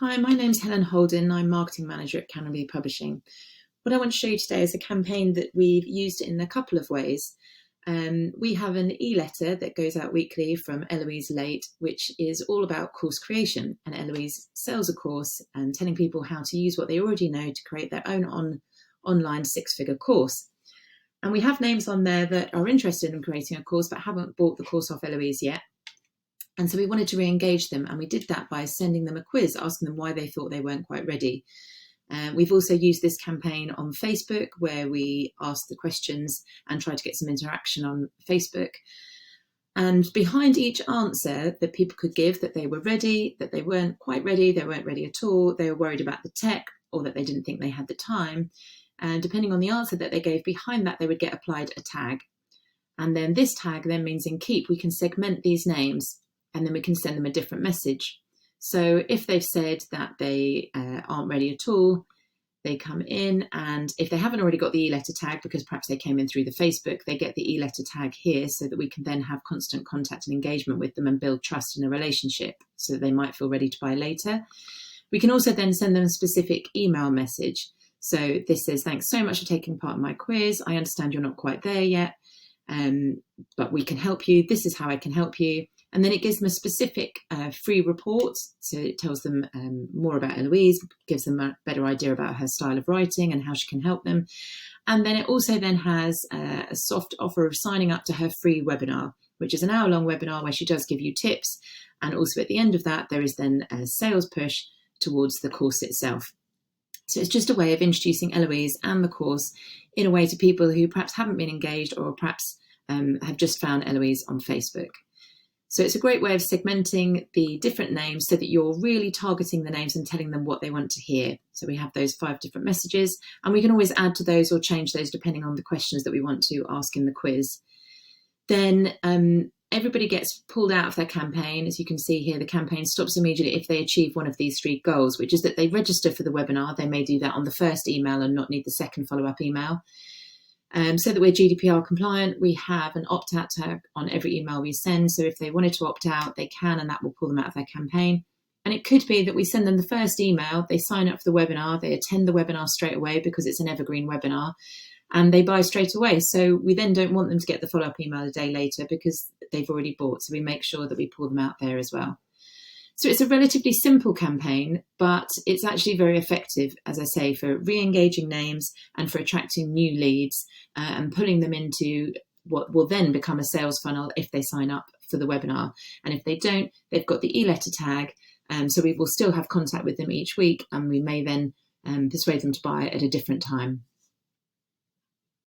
Hi, my name's Helen Holden. I'm Marketing Manager at Canopy Publishing. What I want to show you today is a campaign that we've used in a couple of ways. We have an e-letter that goes out weekly from Eloise Late, which is all about course creation. And Eloise sells a course and telling people how to use what they already know to create their own online six-figure course. And we have names on there that are interested in creating a course but haven't bought the course off Eloise yet. And so we wanted to re-engage them, and we did that by sending them a quiz, asking them why they thought they weren't quite ready. We've also used this campaign on Facebook, where we asked the questions and tried to get some interaction on Facebook. And behind each answer that people could give, that they were ready, that they weren't quite ready, they weren't ready at all, they were worried about the tech, or that they didn't think they had the time. And depending on the answer that they gave, behind that they would get applied a tag. And then this tag then means in Keap we can segment these names, and then we can send them a different message. So if they've said that they aren't ready at all, they come in, and if they haven't already got the e-letter tag, because perhaps they came in through the Facebook, they get the e-letter tag here so that we can then have constant contact and engagement with them and build trust in a relationship so that they might feel ready to buy later. We can also then send them a specific email message. So this says, thanks so much for taking part in my quiz. I understand you're not quite there yet, but we can help you. This is how I can help you. And then it gives them a specific free report. So it tells them more about Eloise, gives them a better idea about her style of writing and how she can help them. And then it also then has a soft offer of signing up to her free webinar, which is an hour-long webinar where she does give you tips. And also at the end of that, there is then a sales push towards the course itself. So it's just a way of introducing Eloise and the course in a way to people who perhaps haven't been engaged or perhaps have just found Eloise on Facebook. So it's a great way of segmenting the different names so that you're really targeting the names and telling them what they want to hear. So we have those 5 different messages, and we can always add to those or change those depending on the questions that we want to ask in the quiz. Then everybody gets pulled out of their campaign. As you can see here, the campaign stops immediately if they achieve one of these 3 goals, which is that they register for the webinar. They may do that on the first email and not need the second follow-up email. So that we're GDPR compliant, we have an opt-out tag on every email we send. So if they wanted to opt out, they can, and that will pull them out of their campaign. And it could be that we send them the first email, they sign up for the webinar, they attend the webinar straight away because it's an evergreen webinar, and they buy straight away. So we then don't want them to get the follow-up email a day later because they've already bought. So we make sure that we pull them out there as well. So it's a relatively simple campaign, but it's actually very effective, as I say, for re-engaging names and for attracting new leads and pulling them into what will then become a sales funnel if they sign up for the webinar. And if they don't, they've got the e-letter tag. So we will still have contact with them each week, and we may then persuade them to buy at a different time.